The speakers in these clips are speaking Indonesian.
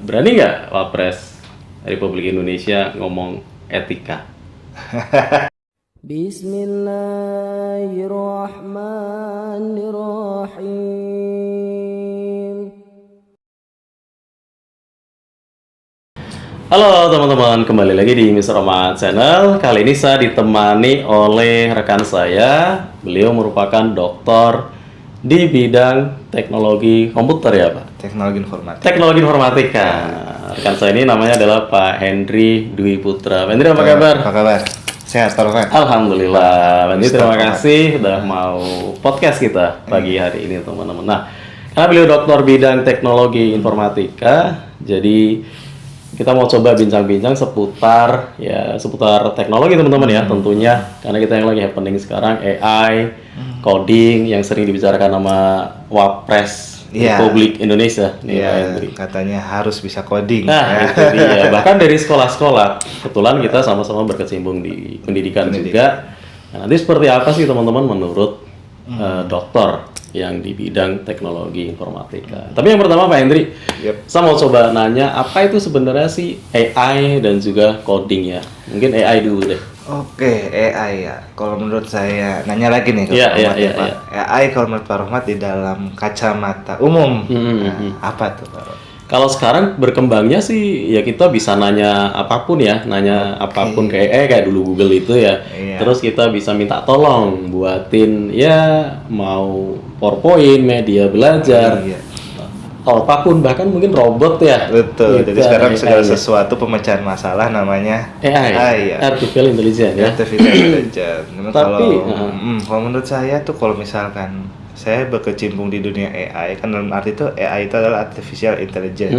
Berani nggak Wapres Republik Indonesia ngomong etika? Bismillahirrahmanirrahim. Halo teman-teman, kembali lagi di Mr. Omad Channel. Kali ini saya ditemani oleh rekan saya. Beliau merupakan doktor di bidang teknologi komputer ya Pak? Teknologi informatika. Teknologi informatika. Rekan saya ini namanya adalah Pak Hendry Dwi Putra. Pak Hendry apa kabar? Apa kabar? Sehat Pak Rohan? Alhamdulillah. Pak Hendry terima kasih sudah mau podcast kita pagi hari ini teman-teman. Nah, karena beliau doktor bidang teknologi informatika, jadi kita mau coba bincang-bincang seputar teknologi teman-teman ya tentunya, karena kita yang lagi happening sekarang AI, coding yang sering dibicarakan sama Wapres Republik Indonesia nih Pak Hendry. Katanya harus bisa coding. Nah, itu dia. Bahkan dari sekolah-sekolah. Kebetulan kita sama-sama berkecimpung di pendidikan juga. Nah, nanti seperti apa sih teman-teman menurut dokter yang di bidang teknologi informatika. Tapi yang pertama Pak Hendry, saya mau coba nanya apa itu sebenarnya sih AI dan juga coding ya. Mungkin AI dulu deh. Oke, AI ya. Kalau menurut saya, nanya lagi nih Iya, Pak. AI kalau menurut Pak Rohmat di dalam kacamata umum, apa tuh Pak Rohmat? Kalau sekarang berkembangnya sih ya kita bisa nanya apapun ya, apapun ke AI kayak dulu Google itu ya. Terus kita bisa minta tolong buatin ya mau PowerPoint, media belajar, apapun, bahkan mungkin robot ya. Betul. Gitu, jadi sekarang AI segala ya. sesuatu pemecahan masalah namanya AI ya. Artificial Intelligence ya. Artificial Intelligence. Tapi kalau menurut saya tuh kalau misalkan saya berkecimpung di dunia AI, kan dalam arti itu AI itu adalah Artificial Intelligence,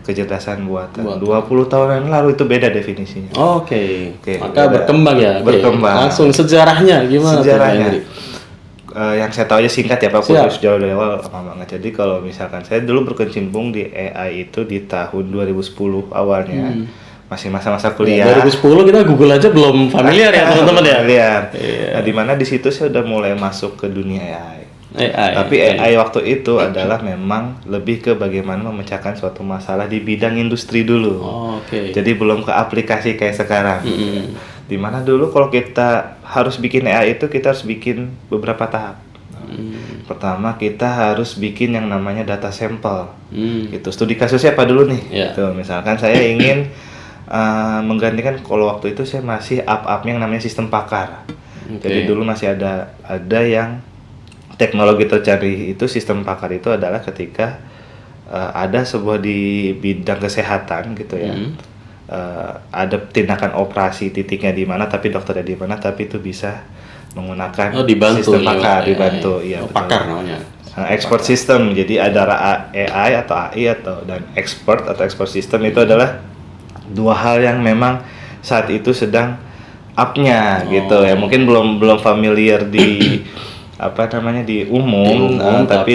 kecerdasan buatan. 20 tahun yang lalu itu beda definisinya. Oke. Maka beda. berkembang ya. Oke. Berkembang. Langsung sejarahnya gimana tuh, Pak Hendry? Yang saya tahu aja singkat ya Pak, khusus jauh dari awal lama banget. Jadi kalau misalkan saya dulu berkecimpung di AI itu di tahun 2010 awalnya. Masih masa-masa kuliah. 2010 kita Google aja belum familiar ya teman-teman ya. Familiar. Nah, di mana di situ saya udah mulai masuk ke dunia AI. Tapi AI waktu itu adalah memang lebih ke bagaimana memecahkan suatu masalah di bidang industri dulu. Jadi belum ke aplikasi kayak sekarang. Dimana dulu kalau kita harus bikin AI itu kita harus bikin beberapa tahap. Pertama kita harus bikin yang namanya data sampel. Gitu. Studi kasusnya apa dulu nih? Tuh, misalkan saya ingin menggantikan, kalau waktu itu saya masih up-upnya yang namanya sistem pakar. Jadi dulu masih ada yang teknologi tercanggih itu sistem pakar itu adalah ketika ada sebuah di bidang kesehatan gitu ya. Ada tindakan operasi titiknya di mana, tapi dokternya di mana, tapi itu bisa menggunakan sistem pakar, dibantu. Pakar namanya. Expert system, jadi ada AI atau AI dan expert system itu adalah dua hal yang memang saat itu sedang up-nya gitu ya. Mungkin belum familiar di di umum, tapi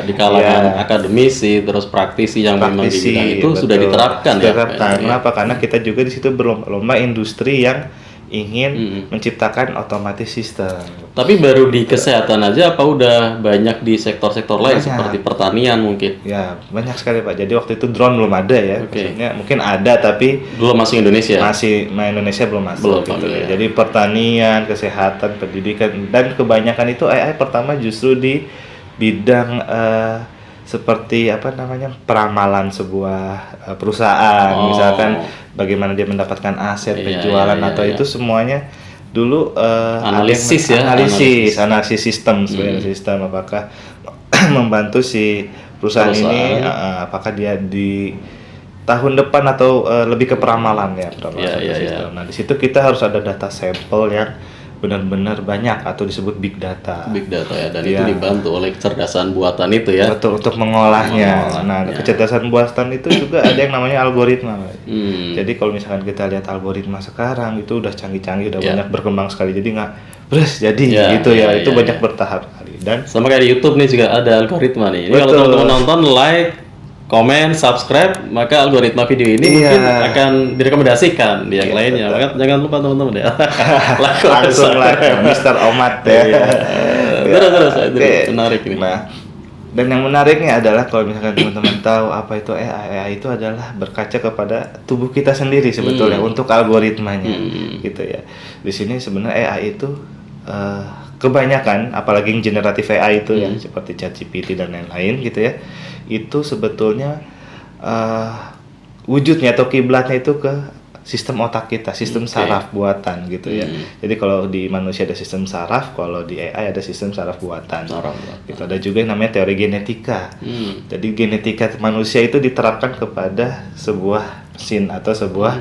di kalangan akademisi terus praktisi yang memang di bidang itu sudah diterapkan ya. Kenapa? Karena kita juga di situ berlomba industri yang ingin menciptakan otomatis sistem. Tapi baru di kesehatan aja apa udah banyak di sektor-sektor lain seperti pertanian mungkin? Ya, banyak sekali Pak. Jadi waktu itu drone belum ada ya. Maksudnya mungkin ada tapi belum masuk Indonesia. Indonesia belum masuk. Gitu. Jadi pertanian, kesehatan, pendidikan, dan kebanyakan itu AI pertama justru di bidang seperti peramalan sebuah perusahaan, misalkan bagaimana dia mendapatkan aset, penjualan itu semuanya dulu analisis sistem sebenarnya, sistem apakah membantu si perusahaan ini apakah dia di tahun depan atau lebih ke peramalan ya, sistem. Nah, di situ kita harus ada data sampel yang benar-benar banyak atau disebut big data. Big data ya, dan itu dibantu oleh kecerdasan buatan itu ya. Betul, untuk mengolahnya. Kecerdasan buatan itu juga ada yang namanya algoritma. Jadi kalau misalkan kita lihat algoritma sekarang itu udah canggih-canggih, udah banyak berkembang sekali. Jadi nggak itu banyak bertahap sekali. Dan sama kayak di YouTube nih juga ada algoritma nih. Ini kalau teman-teman nonton, like, komen, subscribe, maka algoritma video ini mungkin akan direkomendasikan di yang lainnya. Maka jangan lupa teman-teman ya. Langsung like Mr. Omad ya. Terus menarik ini. Nah, Dan yang menariknya adalah kalau misalkan teman-teman tahu apa itu AI itu adalah berkaca kepada tubuh kita sendiri sebetulnya untuk algoritmanya gitu ya. Di sini sebenarnya AI itu kebanyakan, apalagi yang generatif AI itu ya seperti ChatGPT dan lain-lain gitu ya, itu sebetulnya wujudnya atau kiblatnya itu ke sistem otak kita, sistem saraf buatan gitu ya. Jadi kalau di manusia ada sistem saraf, kalau di AI ada sistem saraf buatan. Itu ada juga yang namanya teori genetika. Jadi genetika manusia itu diterapkan kepada sebuah mesin atau sebuah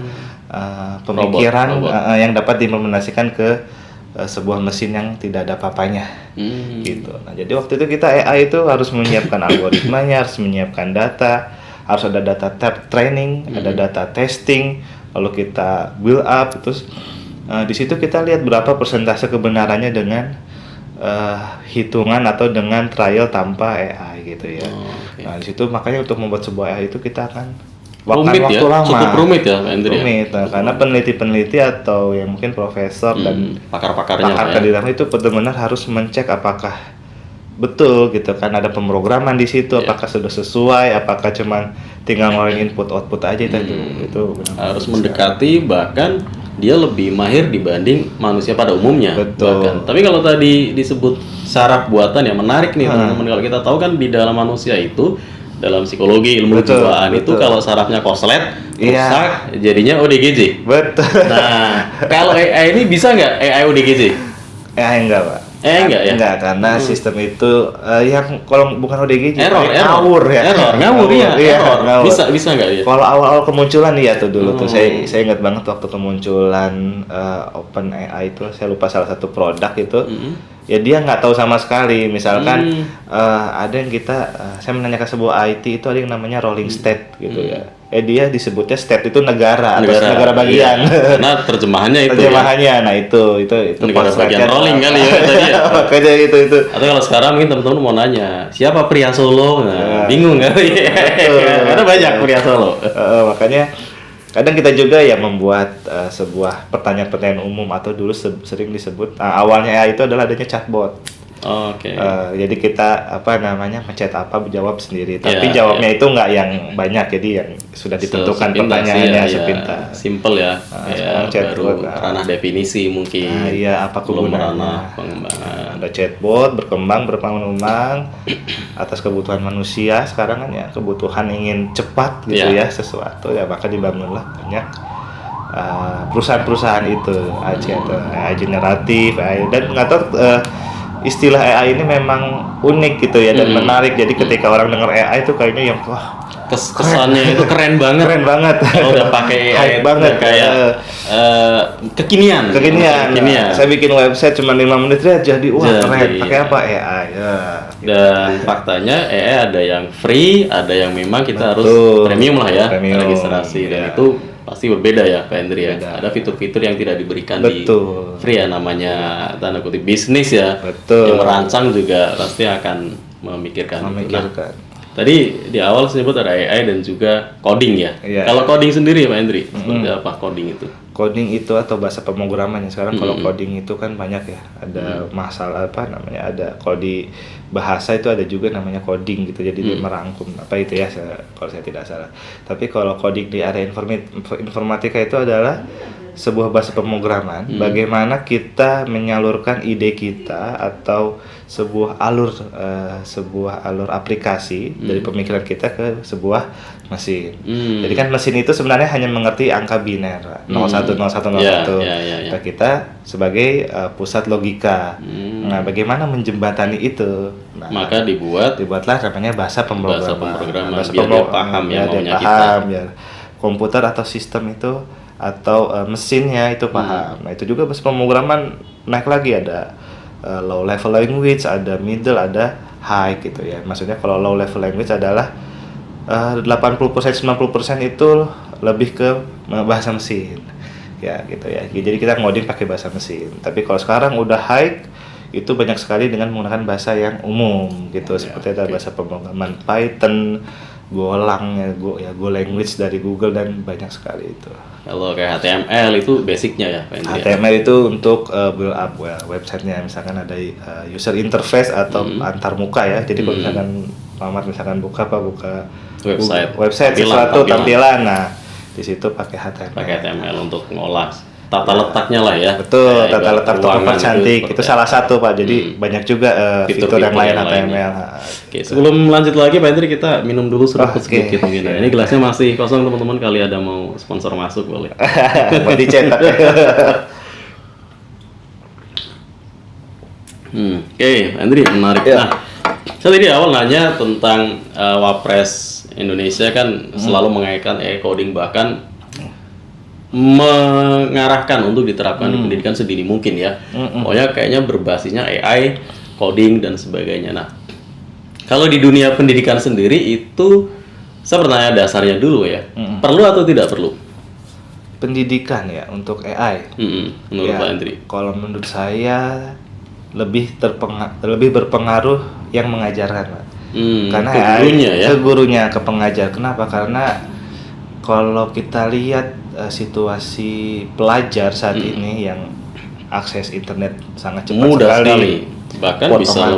pemikiran robot. Yang dapat diimplementasikan ke sebuah mesin yang tidak ada apa-apanya. Gitu. Nah, jadi waktu itu kita AI itu harus menyiapkan algoritmanya, harus menyiapkan data, harus ada data training, ada data testing. Lalu kita build up, terus di situ kita lihat berapa persentase kebenarannya dengan hitungan atau dengan trial tanpa AI gitu ya. Nah di situ makanya untuk membuat sebuah AI itu kita akan waktu lama. Cukup rumit ya, Pak Hendri. Rumit, karena peneliti-peneliti atau yang mungkin profesor dan pakar di dalam itu benar-benar harus mencek apakah betul gitu kan, ada pemrograman di situ, apakah sudah sesuai, apakah cuman tinggal ngeluarin input output aja itu harus mendekati, bahkan dia lebih mahir dibanding manusia pada umumnya. Betul. Bahkan. Tapi kalau tadi disebut saraf buatan, yang menarik nih teman-teman, kalau kita tahu kan di dalam manusia itu, dalam psikologi ilmu kejiwaan itu kalau sarafnya korslet rusak jadinya ODGJ. Betul. Nah kalau AI ini bisa nggak AI ODGJ? AI enggak Pak. Enggak ya? Enggak, karena sistem itu yang kalau bukan ODGJ ngawur ya. Ngawur. Bisa enggak ya? Kalau awal-awal kemunculan tuh dulu tuh saya ingat banget waktu kemunculan OpenAI itu, saya lupa salah satu produk itu. Ya dia nggak tahu sama sekali. Misalkan ada yang saya menanyakan sebuah IT itu ada yang namanya rolling state gitu ya. Dia disebutnya state itu negara bagian. Karena terjemahannya itu. Nah itu negara bagian rolling kali ya tadi ya. Makanya itu. Atau kalau sekarang mungkin teman-teman mau nanya siapa pria Solo, bingung kali. Karena banyak pria Solo. Makanya kadang kita juga ya membuat sebuah pertanyaan-pertanyaan umum atau dulu sering disebut awalnya AI itu adalah adanya chatbot. Jadi kita ngechat jawab sendiri, tapi jawabnya itu nggak yang banyak, jadi yang sudah ditentukan pertanyaannya sepintas. Simple ya. Baru ranah definisi mungkin. Apa kegunaannya? Pengembangan. Ada chatbot berkembang atas kebutuhan manusia sekarang kan ya, kebutuhan ingin cepat gitu ya sesuatu ya, maka dibangunlah banyak perusahaan-perusahaan itu AI generatif, dan nggak tahu istilah AI ini memang unik gitu ya dan menarik. Jadi ketika orang dengar AI itu kayaknya yang kesannya itu keren banget. Kalau udah pakai AI banget kayak kekinian. Saya bikin website cuma 5 menit jadi keren. Pakai apa AI? Dan faktanya AI ada yang free, ada yang memang kita harus premium lah ya, registrasi dan itu pasti berbeda ya Pak Hendri ya. Ada fitur-fitur yang tidak diberikan di free ya, namanya tanda kutip bisnis ya. Yang merancang juga pasti akan memikirkan. Nah, tadi di awal disebut ada AI dan juga coding ya. Kalau coding sendiri Pak Hendri, seperti apa coding itu? Coding itu atau bahasa pemrograman ya. Sekarang kalau coding itu kan banyak ya. Ada masalah ada kalau di bahasa itu ada juga namanya coding gitu. Jadi dia merangkum itu ya kalau saya tidak salah. Tapi kalau coding di area informatika itu adalah sebuah bahasa pemrograman, bagaimana kita menyalurkan ide kita atau sebuah alur aplikasi dari pemikiran kita ke sebuah mesin. Jadi kan mesin itu sebenarnya hanya mengerti angka biner 010101. Nah, kita sebagai pusat logika. Nah, bagaimana menjembatani itu? Nah, maka dibuatlah namanya bahasa pemrograman. Biar dia paham ya maunya kita. Biar komputer atau sistem itu atau mesinnya itu paham. Nah, itu juga bahasa pemrograman naik lagi, ada low level language, ada middle, ada high gitu ya. Maksudnya kalau low level language adalah 80% 90% itu lebih ke bahasa mesin. Ya gitu ya. Jadi kita ngoding pakai bahasa mesin. Tapi kalau sekarang udah high itu banyak sekali dengan menggunakan bahasa yang umum gitu, seperti ada bahasa pemrograman Python, Golang ya, Go language dari Google dan banyak sekali itu. Kalau kayak HTML itu basicnya ya, Pak Hendri? HTML itu untuk build up websitenya, misalkan ada user interface atau antarmuka ya. Jadi kalau misalkan buka website tampilan, nah di situ pakai HTML. Pakai HTML untuk ngolah tata letaknya lah ya. Betul, tata letak untuk mempercantik itu salah satu Pak. Jadi banyak juga fitur yang lain HTML. Oke, sebelum lanjut lagi Pak Hendri, kita minum dulu sedikit mungkin. Ini gelasnya masih kosong teman-teman, kali ada mau sponsor masuk boleh. Mau dicetak. Oke, Pak Hendri, menarik. Nah, saya tadi awal nanya tentang Wapres Indonesia kan selalu mengaitkan coding, bahkan mengarahkan untuk diterapkan di pendidikan sedini mungkin ya. Pokoknya kayaknya berbasisnya AI, coding dan sebagainya. Nah, kalau di dunia pendidikan sendiri itu saya bertanya dasarnya dulu ya. Perlu atau tidak perlu? Pendidikan ya untuk AI. Menurut Pak Hendri. Kalau menurut saya lebih berpengaruh yang mengajarkan, Pak. Karena ke gurunya, ke pengajar. Kenapa? Karena kalau kita lihat situasi pelajar saat ini yang akses internet sangat cepat mudah sekali. Bahkan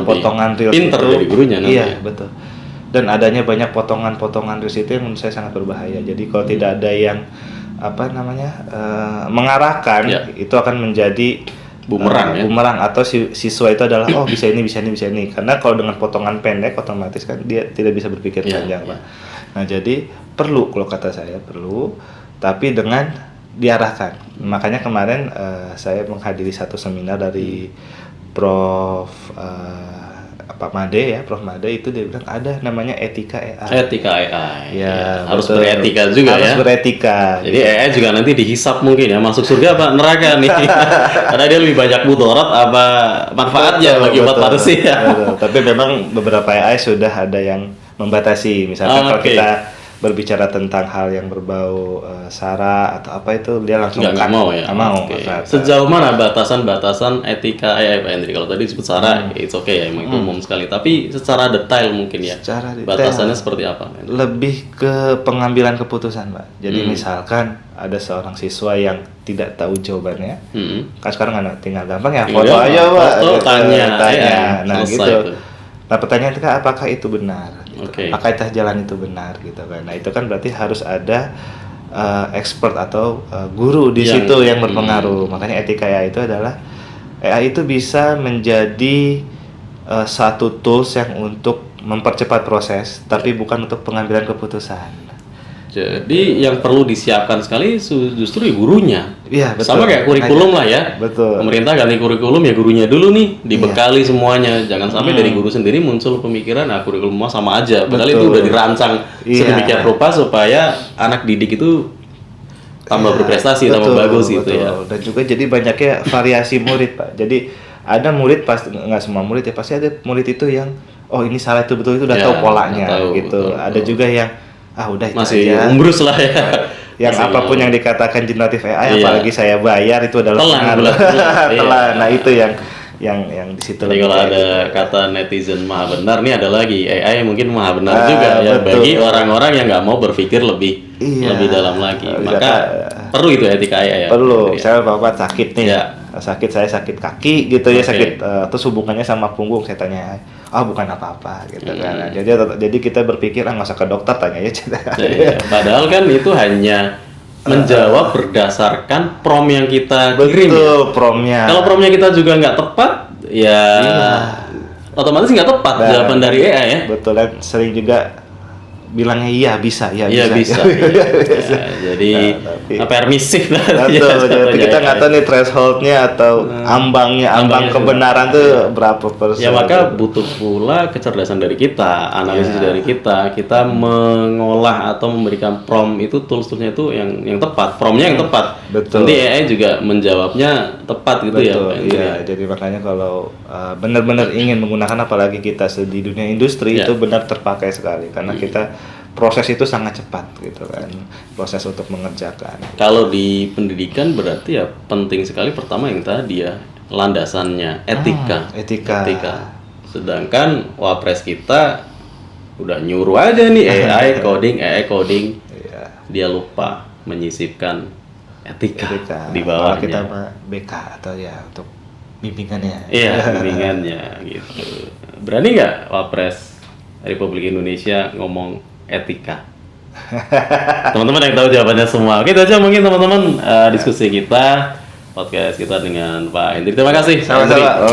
potongan reels pinter dari gurunya nanti. Iya, betul. Dan adanya banyak potongan reels itu yang menurut saya sangat berbahaya. Jadi kalau tidak ada yang mengarahkan, itu akan menjadi bumerang atau siswa itu adalah bisa ini. Karena kalau dengan potongan pendek otomatis kan dia tidak bisa berpikir panjang, Pak. Nah, jadi perlu, kalau kata saya perlu, tapi dengan diarahkan. Makanya kemarin saya menghadiri satu seminar dari Prof Made itu dia bilang ada namanya etika AI. Etika AI. Ya, harus beretika juga harus beretika. Jadi AI juga nanti dihisap mungkin ya, masuk surga apa neraka nih. Karena dia lebih banyak mudarat apa manfaatnya bagi umat manusia. Tapi memang beberapa AI sudah ada yang membatasi. Misalkan kalau kita berbicara tentang hal yang berbau sara atau apa itu dia langsung nggak mau ya. Nggak mau. Sejauh mana batasan etika AI Pak Hendri? Kalau tadi disebut sara, it's okay ya, emang itu umum sekali. Tapi secara detail mungkin ya. Secara detail, batasannya seperti apa? Lebih ke pengambilan keputusan, Pak. Jadi misalkan ada seorang siswa yang tidak tahu jawabannya, kan sekarang tinggal gampang ya, foto aja Pak. Tanya. Nah gitu. Nah pertanyaan itu apakah itu benar? Apakah jalan itu benar gitu kan? Nah itu kan berarti harus ada expert atau guru di situ yang berpengaruh. Makanya etika AI itu adalah AI itu bisa menjadi satu tools yang untuk mempercepat proses, tapi bukan untuk pengambilan keputusan. Jadi yang perlu disiapkan sekali justru gurunya. Iya, betul. Sama kayak kurikulum lah ya. Betul. Pemerintah ganti kurikulum ya gurunya dulu nih, dibekali semuanya. Jangan sampai dari guru sendiri muncul pemikiran kurikulum sama aja. Padahal itu udah dirancang sedemikian rupa supaya anak didik itu tambah berprestasi, tambah bagus gitu ya. Dan juga jadi banyaknya variasi murid, Pak. Jadi ada murid, pasti nggak semua murid ya, pasti ada murid itu yang ini salah itu betul, itu udah tahu polanya gitu. Ada juga yang udah itu masih aja. umbrus lah ya. Yang apapun yang dikatakan generatif AI, apalagi saya bayar itu adalah telan. Nah itu yang di situ. Jadi kalau ada kata netizen maha benar, nih ada lagi AI mungkin maha benar juga ya, betul. Bagi orang-orang yang nggak mau berpikir lebih dalam lagi. Maka perlu itu etika AI ya. Perlu. Saya bapak sakit nih. Saya sakit kaki gitu ya, sakit terus hubungannya sama punggung, saya tanya bukan apa-apa gitu kan. Jadi kita berpikir nggak usah ke dokter, tanya aja. Padahal kan itu hanya menjawab berdasarkan prompt yang kita kirim. Betul, prompt-nya. Kalau prompt-nya kita juga nggak tepat, otomatis nggak tepat jawaban dari AI ya. Betul, dan sering juga bilangnya bisa. Jadi permisif lah. Betul, kita nggak tahu nih thresholdnya atau ambang kebenaran tuh berapa persen. Ya maka butuh pula kecerdasan dari kita, analisis dari kita mengolah atau memberikan prompt itu, tools-toolsnya itu yang tepat, promptnya yang tepat. Betul. Nanti AI juga menjawabnya tepat gitu. Betul, ya. Jadi makanya kalau benar-benar ingin menggunakan, apalagi kita di dunia industri itu benar terpakai sekali karena kita proses itu sangat cepat gitu kan, proses untuk mengerjakan. Kalau di pendidikan berarti ya penting sekali pertama yang tadi ya, landasannya etika. Etika. Sedangkan wapres kita udah nyuruh aja nih AI coding. Dia lupa menyisipkan etika di bawahnya. Kalau kita BK atau ya untuk bimbingannya. Iya, bimbingannya gitu. Berani nggak Wapres Republik Indonesia ngomong etika? Teman-teman yang tahu jawabannya semua. Oke, itu aja mungkin teman-teman diskusi kita, podcast kita dengan Pak Hendri. Terima kasih. Sama-sama.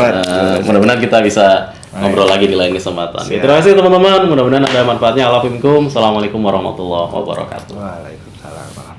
Mudah-mudahan kita bisa ngobrol lagi di lain kesempatan. Terima kasih teman-teman. Mudah-mudahan ada manfaatnya. Assalamualaikum warahmatullahi wabarakatuh. Waalaikumsalam.